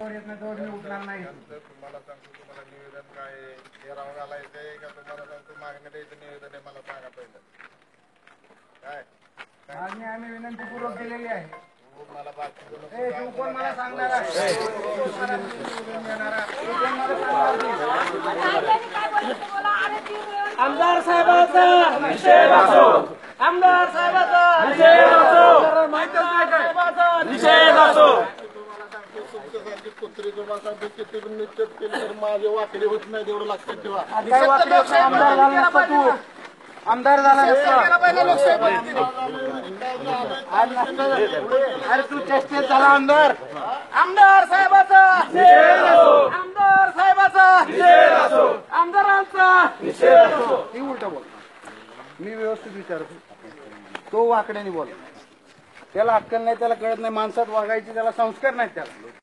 उठणार नाही. तुम्हाला सांगतो, तुम्हाला निवेदन काय आहे, हे राव घालायचंय का तुम्हाला सांगतो मागणी द्यायचं निवेदन आहे, मला सांगा पहिलं. काय मागणी आम्ही विनंतीपूर्वक केलेली आहे. मला बाकी तू कोण मला सांगणार आहे? आमदार साहेबांचा निषेध असो, आमदार साहेबांचा निषेध असो, निषेध असो. तुमच्यासारखी कुत्री तुम्हाला किती निश्चित केली तर माझे वाकडे होत नाही, तेवढं लक्षात ठेवा. आमदार झाला नसता तू, आमदार झाला नसता. अरे तू चेष्टेत झाला आमदार. आमदार साहेबाचा निषेध असो, आमदार साहेबाचा निषेध असो, आमदारांचा निषेध असो. ही उलट बोल. मी व्यवस्थित विचारतो, तो वाकड्याने बोल. त्याला अक्कल नाही, त्याला कळत नाही, माणसात वागायची त्याला संस्कार नाही त्याला.